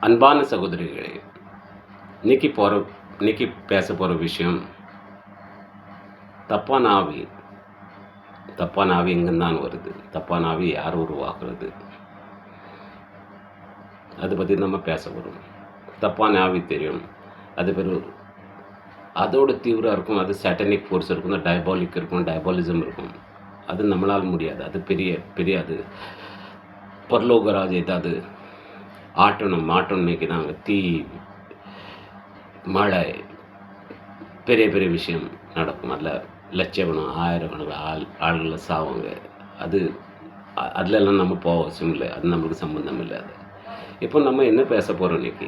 அன்பான சகோதரிகளே, இன்னைக்கு பேச போகிற விஷயம் தப்பான ஆவி. தப்பான ஆவி எங்கேருந்தான் வருது, தப்பான ஆவி யார் உருவாக்குறது, அதை பற்றி நம்ம பேச போகிறோம். தப்பான ஆவி தெரியும், அது பேர் அதோட தீவிரம் இருக்கும். அது சாட்டனிக் ஃபோர்ஸ் இருக்கும், டயபாலிக் இருக்கும், டயபாலிசம் இருக்கும். அது நம்மளால் முடியாது. அது பெரிய பெரிய அது பரலோகராஜ் ஏதாவது மாட்டணும் இன்னைக்கு நாங்கள் தீ மழை பெரிய பெரிய விஷயம் நடக்கும். அதில் லட்சக்கணம் ஆயிரக்கணக்கில் ஆள்களை சாவாங்க. அதிலெல்லாம் நம்ம போக அவசியம் இல்லை. அது நம்மளுக்கு சம்மந்தம் இல்லை. அது இப்போ நம்ம என்ன பேச போகிறோம் இன்னைக்கு,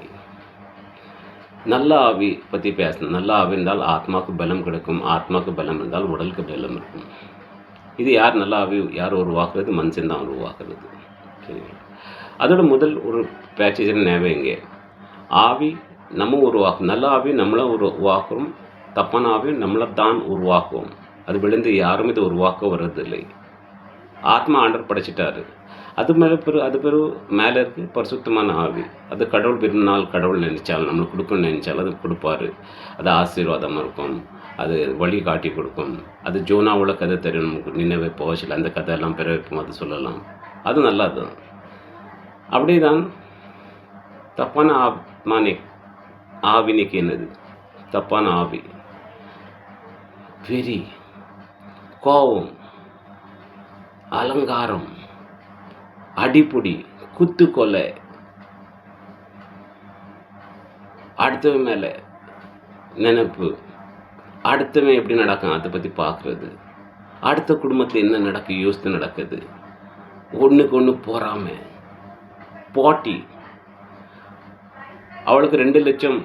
நல்ல ஆவி பற்றி பேசணும். நல்ல ஆவி இருந்தால் ஆத்மாவுக்கு பலம் கிடைக்கும். ஆத்மாவுக்கு பலம் இருந்தால் உடலுக்கு பலம் இருக்கும். இது யார் நல்ல ஆவி யார் உருவாக்குறது? மனுஷன் தான் உருவாக்குறது. சரிங்களா? அதோட முதல் ஒரு பேச்சேஜ் நேவைங்க, ஆவி நம்ம உருவாக்கும். நல்ல ஆவி நம்மளை உருவாக்குறோம், தப்பான ஆவி நம்மளை தான் உருவாக்குவோம். அது விழுந்து யாரும் இதை உருவாக்க வர்றதில்லை. ஆத்மா ஆண்டர் படைச்சிட்டாரு. அது பேர் மேலே இருக்குது பரிசுத்தமான ஆவி. அது கடவுள் விரும்பினால், கடவுள் நினைச்சால், நம்மளுக்கு கொடுக்கணும்னு நினைச்சால் அது கொடுப்பாரு. அது ஆசீர்வாதமாக இருக்கும். அது வழி காட்டி கொடுக்கும். அது ஜோனாவோட கதை தெரியும் நமக்கு. நினைவை போகல அந்த கதையெல்லாம் பெற வைப்போம். அது சொல்லலாம். அது நல்லா தான். அப்படிதான் தப்பான ஆவினிக்கு என்னது? தப்பான ஆவி வெறி, கோபம், அலங்காரம், அடிப்புடி, குத்துக்கொலை, அடுத்தவன் மேலே நினைப்பு, அடுத்தவன் எப்படி நடக்கும் அதை பற்றி பார்க்குறது, அடுத்த குடும்பத்தில் என்ன நடக்கு யோசித்து நடக்குது, ஒன்றுக்கு ஒன்று பொறாமை, போட்டி. அவளுக்கு 2 லட்சம்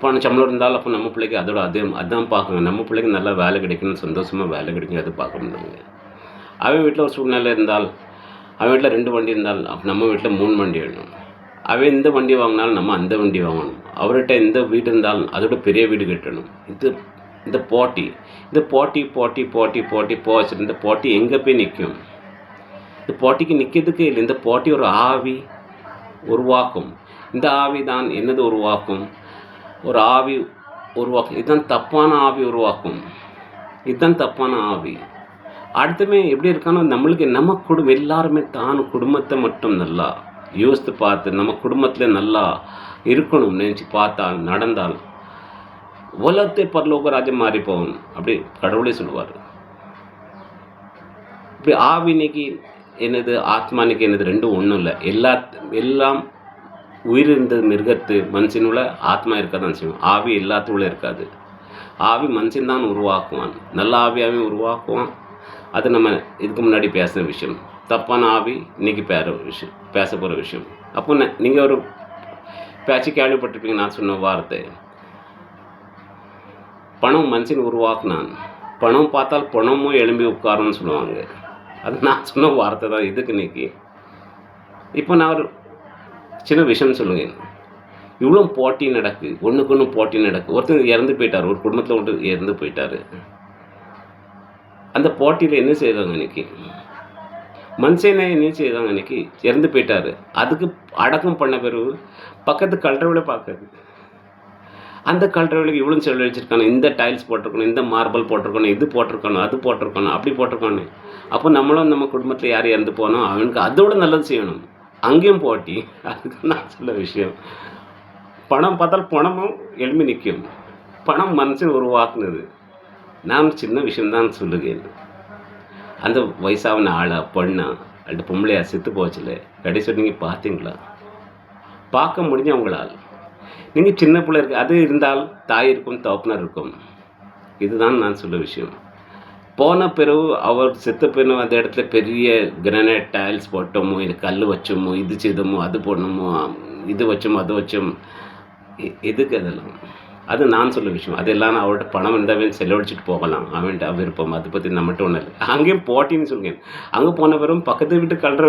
பணம் சம்பளம் இருந்தாலும் அப்போ நம்ம பிள்ளைக்கு அதான் பார்க்கணும். நம்ம பிள்ளைக்கு நல்லா வேலை கிடைக்கணும், சந்தோஷமாக வேலை கிடைக்கும், அது பார்க்க முடியுங்க. அவன் வீட்டில் ஒரு சூழ்நிலை இருந்தால், அவன் வீட்டில் 2 வண்டி இருந்தால் அப்போ நம்ம வீட்டில் 3 வண்டி வேணும். அவன் இந்த வண்டி வாங்கினாலும் நம்ம அந்த வண்டி வாங்கணும். அவர்கிட்ட இந்த வீடு இருந்தாலும் அதோட பெரிய வீடு கட்டணும். இந்த போட்டி போச்சு. இந்த போட்டி எங்கே போய் நிற்கும்? இந்த போட்டிக்கு நிற்கிறதுக்கே இல்லை. இந்த போட்டி ஒரு ஆவி உருவாக்கும். இந்த ஆவி தான் என்னது உருவாக்கும்? ஒரு ஆவி உருவாக்கும். இதுதான் தப்பான ஆவி உருவாக்கும். இதுதான் தப்பான ஆவி. அடுத்தமே எப்படி இருக்கானோ நம்மளுக்கு நம்ம எல்லாருமே தான் குடும்பத்தை மட்டும் நல்லா யோசித்து பார்த்து நம்ம குடும்பத்தில் நல்லா இருக்கணும் நினச்சி பார்த்தால், நடந்தால் உலகத்தை பரலோக ராஜ்யம் மாறி போகும். அப்படி கடவுளே சொல்லுவார். இப்படி ஆவினிக்கு என்னது, ஆத்மானிக்கு என்னது, ரெண்டும் ஒன்றும் இல்லை. எல்லாம் உயிர் இருந்தது மிருகத்து மனுஷனுள்ள ஆத்மா இருக்க தான் செய்யும். ஆவி எல்லாத்துக்குள்ளே இருக்காது. ஆவி மனுஷன் தான் உருவாக்குவான். நல்ல ஆவியாகவும் உருவாக்குவான். அது நம்ம இதுக்கு முன்னாடி பேசின விஷயம். தப்பான ஆவி இன்னைக்கு பேச போகிற விஷயம். அப்போ நீங்கள் ஒரு பேச்சு கேள்விப்பட்டிருப்பீங்க. நான் சொன்ன வார்த்தை, பணம் மனுஷன் உருவாக்குனான். பணம் பார்த்தால் பணமும் எழும்பி உட்காரணும்னு சொல்லுவாங்க. அது நான் சொன்ன வார்த்தை தான் இதுக்கு இன்னைக்கு. இப்போ நான் ஒரு சின்ன விஷயம் சொல்லுங்கள். இவ்வளோ போட்டி நடக்கு, ஒன்றுக்கு ஒன்று போட்டி நடக்கு. ஒருத்தர் இறந்து போயிட்டார், ஒரு குடும்பத்தில் ஒருத்தர் இறந்து போயிட்டார். அந்த போட்டியில் என்ன செய்தாங்க இன்னைக்கு? மனுஷனை என்ன செய்தாங்க இன்னைக்கு? இறந்து போயிட்டார். அதுக்கு அடக்கம் பண்ண பிறகு பக்கத்து கல்றவளை பார்க்குறது. அந்த கல்றவளுக்கு இவ்வளோ செலவு வச்சுருக்கானு, இந்த டைல்ஸ் போட்டிருக்கணும், இந்த மார்பிள் போட்டிருக்கணும், இது போட்டிருக்கணும், அது போட்டிருக்கணும், அப்படி போட்டிருக்கணும். அப்போ நம்மளும் நம்ம குடும்பத்தில் யார் இறந்து போனோம் அவனுக்கு அதோட நல்லது செய்யணும். அங்கேயும் போட்டி. அதுக்கு நான் சொல்ல விஷயம், பணம் பார்த்தால் பணமும் எழுமி நிற்கும். பணம் மனுஷன் உருவாக்குனது. நான் சின்ன விஷயம்தான் சொல்லுகிறேன். அந்த வயசான ஆளா பொண்ணா அல்லது பொம்பளையா செத்து போச்சுல, கடைசி நீங்கள் பார்த்தீங்களா? பார்க்க முடிஞ்ச அவங்களால். நீங்கள் சின்ன பிள்ளை இருக்கு, அது இருந்தால் தாய் இருக்கும், தகப்பனர் இருக்கும். இதுதான் நான் சொல்ல விஷயம். போன பிறகு அவர் செத்த பிறகு அந்த இடத்துல பெரிய கிரானைட் டைல்ஸ் போட்டோமோ, இது கல் வச்சோமோ, இது செய்தோமோ, அது போடணுமோ, இது வச்சோமோ, அது வச்சோம். எதுக்கு அதெல்லாம்? அது நான் சொல்ல விஷயம். அதெல்லாம் அவர்கிட்ட பணம் இருந்தாவே செலவழிச்சிட்டு போகலாம். அவன்கிட்ட விருப்பம். அதை பற்றி நம்மகிட்ட ஒன்றும் இல்லை. அங்கேயும் போட்டின்னு சொல்லுங்க. அங்கே போன பிறகு பக்கத்து வீட்டு கல்ற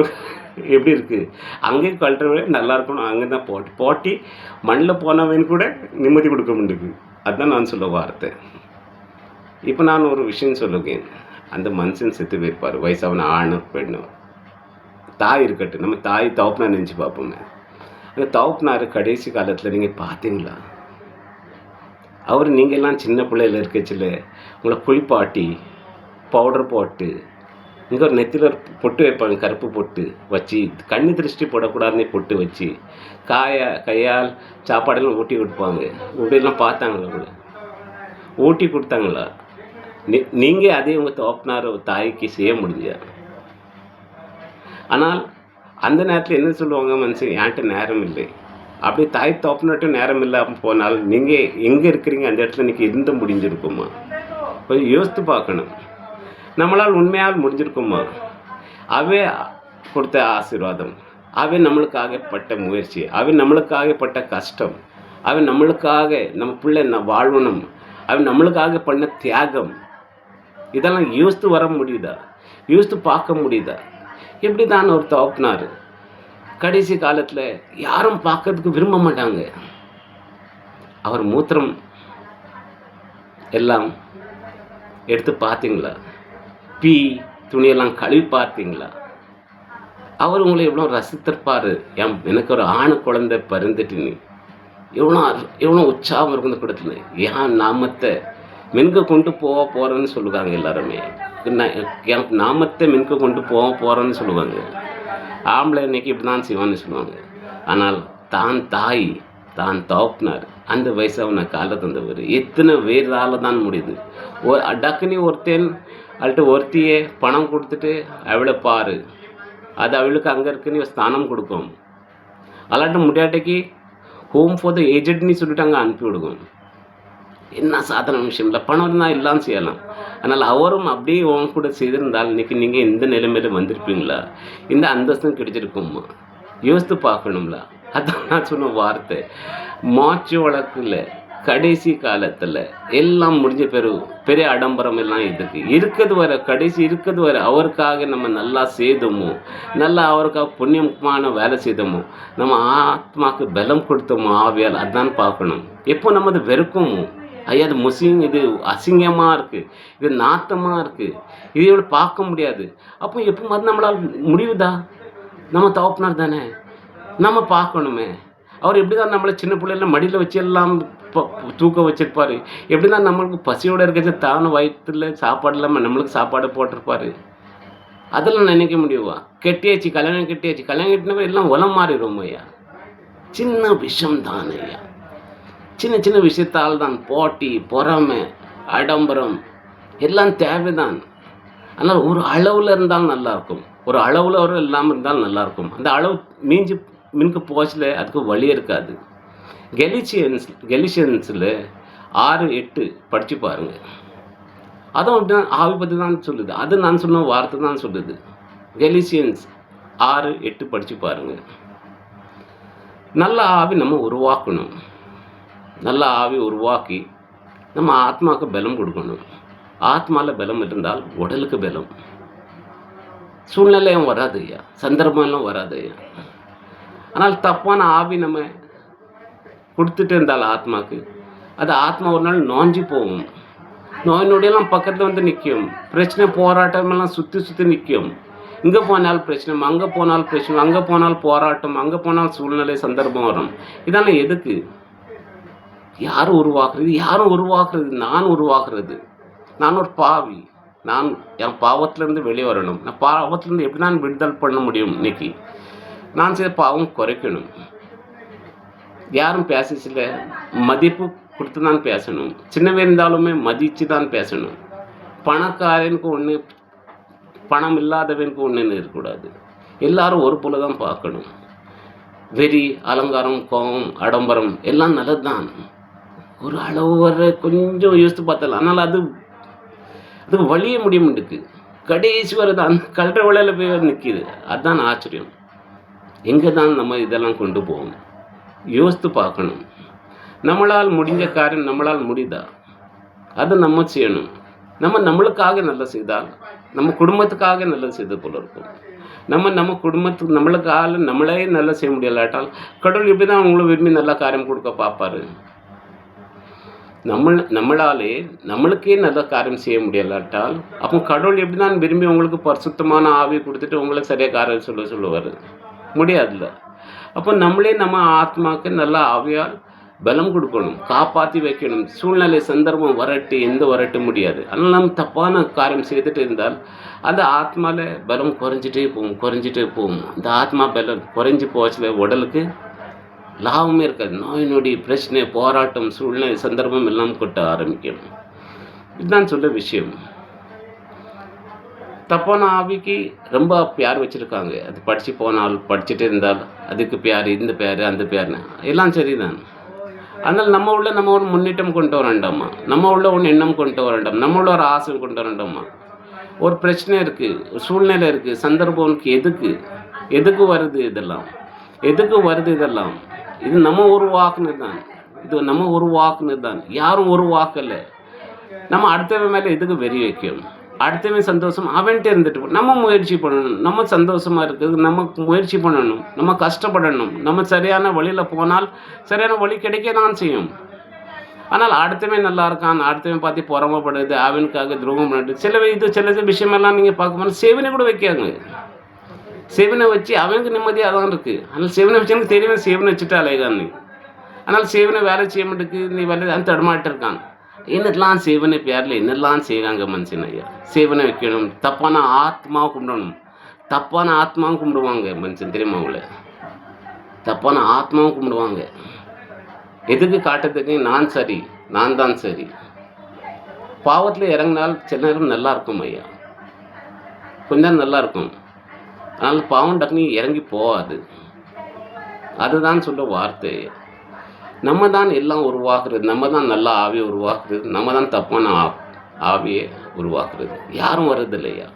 எப்படி இருக்குது? அங்கேயும் கல்றவே நல்லா இருக்கணும். அங்கே தான் போட்டி மண்ணில் போனவன் கூட நிம்மதி கொடுக்க முடியுது. அதுதான் நான் சொல்ல வார்த்தை. இப்போ நான் ஒரு விஷயம் சொல்லுவேன். அந்த மனுஷன் செத்து போயிருப்பார், வயசான ஆணும் பெண்ணும். தாய் இருக்கட்டும், நம்ம தாய் தகப்பனார் நினச்சி பார்ப்போமே. அந்த தகப்பனார் கடைசி காலத்தில் நீங்கள் பார்த்தீங்களா? அவர் நீங்கள்லாம் சின்ன பிள்ளையில் இருக்கச்சில உங்களை குளிப்பாட்டி பவுடர் போட்டு இங்கே ஒரு நெத்தியில் ஒரு பொட்டு வைப்பாங்க, கருப்பு பொட்டு வச்சு, கண்ணு திருஷ்டி போடக்கூடாதுன்னு பொட்டு வச்சு, கையால் சாப்பாடெல்லாம் ஊட்டி கொடுப்பாங்க. இப்படியெல்லாம் பார்த்தாங்களா? கூட ஊட்டி கொடுத்தாங்களா? நீங்கள் அதே உங்கள் தகப்பனார் தாய்க்கு செய்ய முடிஞ்சா? ஆனால் அந்த நேரத்தில் என்ன சொல்லுவாங்க மனுஷன், என்கிட்ட நேரம் இல்லை. அப்படி தாய் தகப்பனார்ட்டும் நேரம் இல்லாமல் போனால் நீங்கள் எங்கே இருக்கிறீங்க அந்த இடத்துல இன்றைக்கி இருந்து முடிஞ்சிருக்குமா? கொஞ்சம் யோசித்து பார்க்கணும். நம்மளால் உண்மையால் முடிஞ்சிருக்குமா? அவே கொடுத்த ஆசீர்வாதம், அவே நம்மளுக்காக பட்ட முயற்சி, அவே நம்மளுக்காக பட்ட கஷ்டம், அவே நம்மளுக்காக நம்ம பிள்ளை வாழணும், அவை நம்மளுக்காக பண்ண தியாகம், இதெல்லாம் யோசித்து வர முடியுதா? யோசித்து பார்க்க முடியுதா? எப்படி தான் ஒரு தகப்பனார் கடைசி காலத்தில் யாரும் பார்க்கறதுக்கு விரும்ப மாட்டாங்க. அவர் மூத்திரம் எல்லாம் எடுத்து பார்த்தீங்களா? துணியெல்லாம் கழுவி பார்த்தீங்களா? அவர் உங்களை எவ்வளோ ரசித்திருப்பார். எனக்கு ஒரு ஆணு குழந்தை பருந்துட்டு எவ்வளோ உற்சாகம் இருக்கும் இந்த கூடத்தில். என் நாமத்தை மென்க கொண்டு போகிறேன்னு சொல்லுவாங்க எல்லாருமே. எனக்கு நாமத்தை மென்க கொண்டு போகிறேன்னு சொல்லுவாங்க. ஆம்பளை இன்னைக்கு இப்படி தான் செய்வான்னு சொல்லுவாங்க. ஆனால் தான் தாய், தான் தகப்பனார் அந்த வயசு அவனை காலை தந்தவர் எத்தனை வேறால தான் முடியுது. டக்குனி ஒருத்தன் அவள்கிட்ட ஒருத்தியே பணம் கொடுத்துட்டு அவளை பாரு, அது அவளுக்கு அங்கே இருக்குன்னு ஸ்தானம் கொடுக்கும். அல்லாட்ட முடியாட்டைக்கு ஹோம் ஃபார் த ஏஜெட்னு சொல்லிட்டு அங்கே அனுப்பி விடுவோம். என்ன சாதாரண விஷயம் இல்லை, பணம் இருந்தால் எல்லாம் செய்யலாம். அதனால் அவரும் அப்படியே உன் கூட செய்திருந்தால் இன்றைக்கி நீங்கள் இந்த நிலைமையில் வந்திருப்பீங்களா? இந்த அந்தஸ்தும் கிடைச்சிருக்குமா? யோசித்து பார்க்கணும்ல. அதான் நான் சொன்ன வார்த்தை. மாற்று வழக்கில் கடைசி காலத்தில் எல்லாம் முடிஞ்ச பெரிய ஆடம்பரம் எல்லாம் இதுக்கு இருக்கிறது வர, கடைசி இருக்கிறது வர அவருக்காக நம்ம நல்லா செய்தோமோ, நல்லா அவருக்காக புண்ணியமான வேலை செய்தோமோ, நம்ம ஆத்மாவுக்கு பலம் கொடுத்தோமோ ஆவியால், அதான் பார்க்கணும். எப்போ நம்ம அதை வெறுக்குமோ, ஐயா அது இது அசிங்கமாக இருக்குது, இது நாத்தமாக இருக்குது, இது இவ்வளோ பார்க்க முடியாது, அப்போ எப்போ மாதிரி நம்மளால் முடிவுதா? நம்ம தகப்பனார் தானே, நம்ம பார்க்கணுமே. அவர் எப்படி தான் நம்மளை சின்ன பிள்ளைல மடியில் வச்சு எல்லாம் தூக்க வச்சிருப்பார். எப்படி தான் நம்மளுக்கு பசியோடு இருக்கிறது தானும் வயிற்றுல சாப்பாடு இல்லாமல் நம்மளுக்கு சாப்பாடு போட்டிருப்பார். அதெல்லாம் நினைக்க முடியுவா? கெட்டியாச்சு, கல்யாணம் கட்டினவங்க எல்லாம் உலம் மாறிடும் ஐயா. சின்ன விஷயம் தான் ஐயா, சின்ன விஷயத்தால் தான் போட்டி, பொறாமை, ஆடம்பரம் எல்லாம் தேவைதான். ஆனால் ஒரு அளவில் இருந்தாலும் நல்லாயிருக்கும், ஒரு அளவில் ஒரு இல்லாமல் இருந்தாலும் நல்லாயிருக்கும். அந்த அளவு மின்க்கு போச்சில் அதுக்கு வழி இருக்காது. கெலிஷியன்ஸில் 6:8 படித்து பாருங்கள். அதுவும் அப்படி தான் ஆவி பற்றி தான் சொல்லுது. அது நான் சொன்ன வார்த்தை தான் சொல்லுது. கெலிஷியன்ஸ் 6:8 படித்து பாருங்கள். நல்ல ஆவி நம்ம உருவாக்கணும். நல்ல ஆவி உருவாக்கி நம்ம ஆத்மாவுக்கு பலம் கொடுக்கணும். ஆத்மாவில் பலம் இருந்தால் உடலுக்கு பலம். சூழ்நிலையும் வராது ஐயா, சந்தர்ப்பம்லாம் வராது ஐயா. ஆனால் தப்பான ஆவி நம்ம கொடுத்துட்டு இருந்தால் ஆத்மாவுக்கு, அது ஆத்மா ஒரு நாள் நோஞ்சி போகும். நோய் நொடியெல்லாம் பக்கத்தில் வந்து நிற்கும். பிரச்சனை போராட்டமெல்லாம் சுற்றி நிற்கும். இங்கே போனால் பிரச்சனை, அங்கே போனால் பிரச்சனை, அங்கே போனால் போராட்டம், அங்கே போனால் சூழ்நிலை சந்தர்ப்பம் வரும். இதெல்லாம் எதுக்கு? யாரும் உருவாக்குறது? நான் உருவாக்குறது. நான் ஒரு பாவி. நான் என் பாவத்திலேருந்து வெளியே வரணும். நான் பாவத்திலேருந்து எப்படி தான் விடுதல் பண்ண முடியும்? இன்னைக்கு நான் செய்த பாவம் குறைக்கணும். யாரும் பேசல, மதிப்பு கொடுத்து தான் பேசணும். சின்னவே இருந்தாலுமே மதித்து தான் பேசணும். பணக்காரனுக்கு ஒன்று, பணம் இல்லாதவனுக்கு ஒன்றுன்னு இருக்கக்கூடாது. எல்லாரும் ஒரு போல தான் பார்க்கணும். வெறி, அலங்காரம், கோபம், ஆடம்பரம் எல்லாம் நல்லது தான். ஒரு அளவு வர கொஞ்சம் யோசித்து பார்த்தலாம். ஆனால் அதுக்கு வழிய முடியும் இருக்கு. கடைசி வரை தான் கல்ற வழியில் போய் நிற்கிது. அதுதான் ஆச்சரியம். எங்கே தான் நம்ம இதெல்லாம் கொண்டு போவோம்? யோசித்து பார்க்கணும். நம்மளால் முடிஞ்ச காரியம் நம்மளால் முடியுதா? அதை நம்ம செய்யணும். நம்மளுக்காக நல்லது செய்தால் நம்ம குடும்பத்துக்காக நல்லது செய்தது போல இருக்கும். நம்ம குடும்பத்துக்கு நம்மளுக்காக நம்மளே நல்லா செய்ய முடியலாட்டால் கடவுள் இப்படி தான் அவங்களும் விரும்பி நல்ல காரியம் கொடுக்க பார்ப்பாரு. நம்மளாலே நம்மளுக்கே நல்ல காரியம் செய்ய முடியலாட்டால் அப்போ கடவுள் எப்படி தான் விரும்பி உங்களுக்கு பரிசுத்தமான ஆவி கொடுத்துட்டு உங்களை சரியாக காரியம் சொல்லுவார்? முடியாதுல்ல. அப்போ நம்மளே நம்ம ஆத்மாவுக்கு நல்ல ஆவியால் பலம் கொடுக்கணும், காப்பாற்றி வைக்கணும். சூழ்நிலை சந்தர்ப்பம் எந்த வரட்டு முடியாது. அதனால் நம்ம தப்பான காரியம் செய்துட்டு இருந்தால் அந்த ஆத்மாவில் பலம் குறைஞ்சிட்டே போகும். அந்த ஆத்மா பலம் குறைஞ்சி போச்சுல உடலுக்கு லாபமே இருக்காது. நோய் நொடி, பிரச்சனை, போராட்டம், சூழ்நிலை சந்தர்ப்பம் எல்லாம் கொட்ட ஆரம்பிக்கும். இதுதான் சொல்ல விஷயம். தப்பான ஆவிக்கு ரொம்ப பேர் வச்சுருக்காங்க. அது படிச்சுட்டே இருந்தால் அதுக்கு பேர், இந்த பேர், அந்த பேர்னு எல்லாம் சரிதான். அதனால் நம்ம உள்ள ஒரு முன்னேற்றம் கொண்டு வர வேண்டாமா? நம்ம உள்ள ஒரு எண்ணம் கொண்டு வர வேண்டாம்? நம்ம உள்ள ஒரு ஆசை கொண்டு வர வேண்டாமா? ஒரு பிரச்சனை இருக்குது, ஒரு சூழ்நிலை இருக்குது, சந்தர்ப்பம்க்கு எதுக்கு வருது இதெல்லாம்? இது நம்ம உருவாக்குனது தான். யாரும் உருவாக்கலை. நம்ம அடுத்தவன் மேலே எதுக்கு வெறி வைக்கணும்? அடுத்தவன் சந்தோஷம் அவன்கிட்ட இருந்துட்டு நம்ம முயற்சி பண்ணணும். நம்ம சந்தோஷமாக இருக்குது, நம்ம முயற்சி பண்ணணும், நம்ம கஷ்டப்படணும். நம்ம சரியான வழியில் போனால் சரியான வழி கிடைக்க தான் செய்யும். ஆனால் அடுத்தவன் நல்லா இருக்கான், அடுத்தவன் பார்த்து பொறாமப்படுது, அவனுக்காக துரோகம் பண்ணிட்டு சில விஷயமெல்லாம் நீங்கள் பார்க்கும்போது சேவனை கூட வைக்காங்க. சேவனை வச்சு அவனுக்கு நிம்மதியாக தான் இருக்குது. ஆனால் சேவனை வச்சு எனக்கு தெரியும், சேவனை வச்சுட்டு அலைகான்னு. ஆனால் சேவனை வேலை செய்ய மாட்டேக்கு, நீ வேலை தான் தடுமாட்டு இருக்கான். என்னெல்லாம் சேவனை பேரில் என்னெல்லாம் செய்வாங்க மனுஷன் ஐயா? சேவனை வைக்கணும், தப்பான ஆத்மாவை கும்பிடுவாங்க மனுஷன், தெரியுமா? அவங்கள தப்பான ஆத்மாவை கும்பிடுவாங்க. எதுக்கு காட்டுறதுக்கு நான் தான் சரி. பாவத்தில் இறங்கினால் சில நேரம் நல்லா இருக்கும் ஐயா, கொஞ்ச நேரம் நல்லா இருக்கும். அதனால் பாவம் டக்குனு இறங்கி போகாது. அதுதான் சொல்ல வார்த்தை. நம்ம தான் எல்லாம் உருவாக்குறது, நம்ம தான் நல்ல ஆவியை உருவாக்குறது, நம்ம தான் தப்பான ஆவியை உருவாக்குறது. யாரும் வர்றது இல்லையா?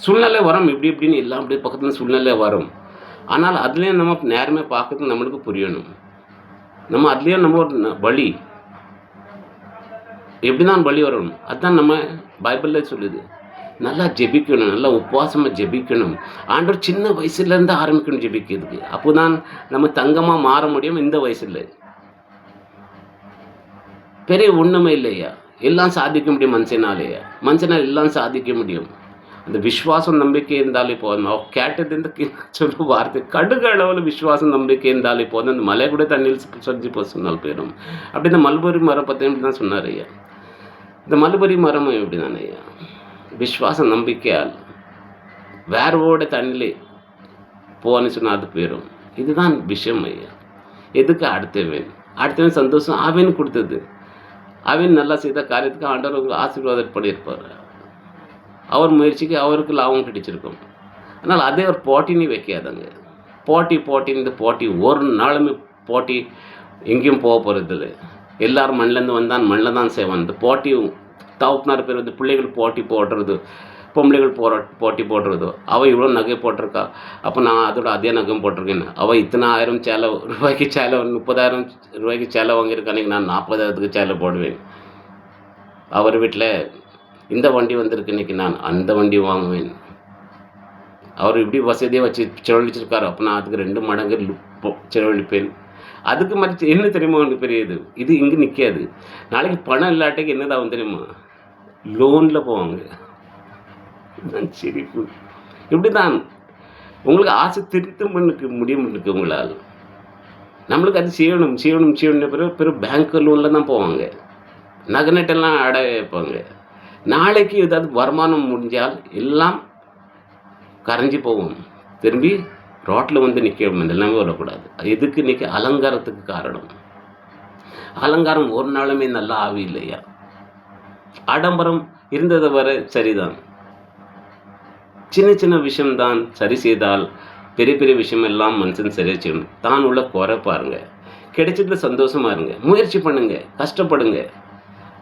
சூழ்நிலை வரும், இப்படின்னு எல்லாம் அப்படி பக்கத்தில் சூழ்நிலை வரும். ஆனால் அதுலேயும் நம்ம நேரமே பார்க்கறது நம்மளுக்கு புரியணும். நம்ம அதுலேயும் நம்ம ஒரு வழி எப்படி தான் வழி வரணும்? அதுதான் நம்ம பைபிளில் சொல்லுது. நல்லா ஜெபிக்கணும், நல்லா உபவாசமாக ஜெபிக்கணும். ஆண்டவர் சின்ன வயசுலேருந்து ஆரம்பிக்கணும் ஜெபிக்கிறதுக்கு. அப்போ தான் நம்ம தங்கமாக மாற முடியும். இந்த வயசில் பெரிய ஒன்றுமே இல்லையா, எல்லாம் சாதிக்க முடியும் மனுஷனால் எல்லாம் சாதிக்க முடியும். அந்த விஸ்வாசம் நம்பிக்கை இருந்தாலே போதும். அவ கேட்டது சொல்ல வார்த்தை கடுகு அளவில் விஸ்வாசம் நம்பிக்கை இருந்தாலே போதும். அந்த மலை கூட தண்ணியில் சொல்லி போக சொன்னால் போயிடும். அப்படி இந்த மல்பரி மரம் பற்றி எப்படி தான் சொன்னார் ஐயா? இந்த மல்பரி மரமும் எப்படி தானே ஐயா? விஸ்வாசம் நம்பிக்கையால் வேர்வோட தண்ணிலே போன்னு சொன்னால் அது போயிடும். இதுதான் விஷயம் ஐயா. எதுக்கு அடுத்தவன் சந்தோஷம் அவன் கொடுத்தது. அவன் நல்லா செய்த காரியத்துக்கு ஆண்டவர் ஆசீர்வாதப்படி இருப்பார். அவர் முயற்சிக்கு அவருக்கு லாபம் கிடைச்சிருக்கும். அதனால் அதே ஒரு போட்டினி வைக்காதாங்க. போட்டி ஒரு நாளுமே போட்டி எங்கேயும் போக போகிறதில்லை. எல்லோரும் மண்ணில் தான் செய்வான். இந்த போட்டி தவப்பினார் பேர் பிள்ளைகள் போட்டி போடுறது, பொம்பளைகள் போட்டி போடுறதோ. அவள் இவ்வளோ நகை போட்டிருக்கா, அப்போ நான் அதோட அதே நகை போட்டிருக்கேன். அவள் இத்தனை 1000 ரூபாய்க்கு சேலை 30,000 ரூபாய்க்கு சேலை வாங்கியிருக்கானே, நான் 40,000க்கு சேலை போடுவேன். அவர் வீட்டில் இந்த வண்டி வந்திருக்கு, இன்றைக்கி நான் அந்த வண்டி வாங்குவேன். அவர் இப்படி வசதியாக வச்சு செலவழிச்சிருக்காரு, அப்போ நான் அதுக்கு 2 மடங்கு செலவழிப்பேன். அதுக்கு மாதிரி என்ன தெரியுமா ஒன்று பெரியது? இது இங்கே நிற்காது. நாளைக்கு பணம் இல்லாட்டிக்கு என்னதான் தெரியுமா? லோனில் போவாங்க. சிரிப்பு. இப்படி தான் உங்களுக்கு ஆசை திருத்தம் முடியும்னுக்கு உங்களால். நம்மளுக்கு அது செய்யணும் பிறகு பேங்க் லோனில் தான் போவாங்க. நகை நட்டெல்லாம் அடை வைப்பாங்க. நாளைக்கு ஏதாவது வருமானம் முடிஞ்சால் எல்லாம் கரைஞ்சி போகும். திரும்பி ரோட்டில் நிற்க எல்லாமே வரக்கூடாது. எதுக்கு நிற்க? அலங்காரத்துக்கு காரணம். அலங்காரம் ஒரு நாளுமே நல்லா ஆவி இல்லையா? ஆடம்பரம் இருந்ததை வர சரிதான். சின்ன விஷயம்தான் சரி செய்தால் பெரிய விஷயம் எல்லாம் மனுஷன் சரி செய்யணும். தான் உள்ள குறை பாருங்க, கிடைச்சதுல சந்தோஷமா இருங்க, முயற்சி பண்ணுங்க, கஷ்டப்படுங்க.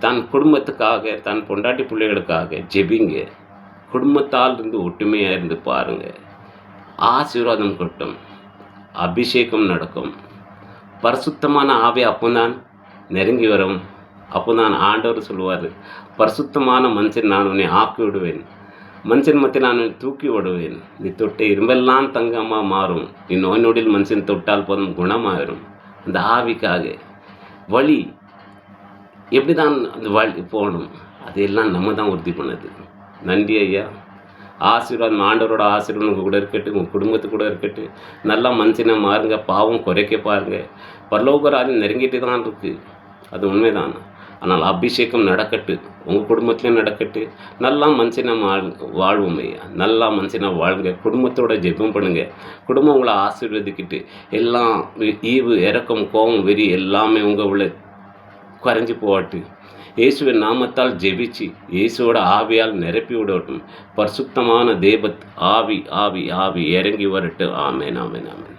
தான் குடும்பத்துக்காக, தான் பொண்டாட்டி பிள்ளைகளுக்காக ஜெபிங்க. குடும்பத்தால் இருந்து ஒற்றுமையாக இருந்து பாருங்க. ஆசீர்வாதம் கொட்டும், அபிஷேகம் நடக்கும். பரிசுத்தமான ஆவி அப்போதான் நெருங்கி வரும். அப்போதான் ஆண்டவர் சொல்லுவார், பரிசுத்தமான மனுஷன் நான் உன்னை ஆக்கி விடுவேன், மனுஷன் மத்தியில் நான் தூக்கி விடுவேன். நீ தொட்ட இரும்பெல்லாம் தங்கமாக மாறும். நீ நோய் நொடியில் மனுஷன் தொட்டால் போதும் குணமாயிரும். அந்த ஆவிக்காக வழி எப்படி தான் அந்த போகணும், அதையெல்லாம் நம்ம தான் உறுதி பண்ணது. நன்றி ஐயா. ஆசீர்வாதம், ஆண்டவரோட ஆசீர்வாதம் உங்கள் கூட இருக்கட்டும், உங்கள் குடும்பத்து கூட இருக்கட்டும். நல்லா மனுஷனை மாறுங்க, பாவம் குறைக்க பாருங்க. பரலோக ராஜ்யம் நெருங்கிட்டு தான் இருக்குது, அது உண்மைதான். ஆனால் அபிஷேகம் நடக்கட்டு, உங்கள் குடும்பத்துலேயும் நடக்கட்டு. நல்லா மனுஷனை வாழ்வோம் ஐயா. நல்லா மனுஷனை வாழ்ங்க, குடும்பத்தோட ஜெபம் பண்ணுங்க. குடும்பம் உங்களை ஆசீர்வதிக்கிட்டு எல்லாம் ஈவு, இரக்கம், கோபம், வெறி எல்லாமே உங்கள் உள்ள குறைஞ்சி போகட்டு. இயேசுவின் நாமத்தால் ஜெபிச்சு இயேசுவோட ஆவியால் நிரப்பி விடட்டும். பரிசுத்தமான தேவத் ஆவி ஆவி ஆவி இறங்கி வரட்டும். ஆமென், ஆமென், ஆமென்.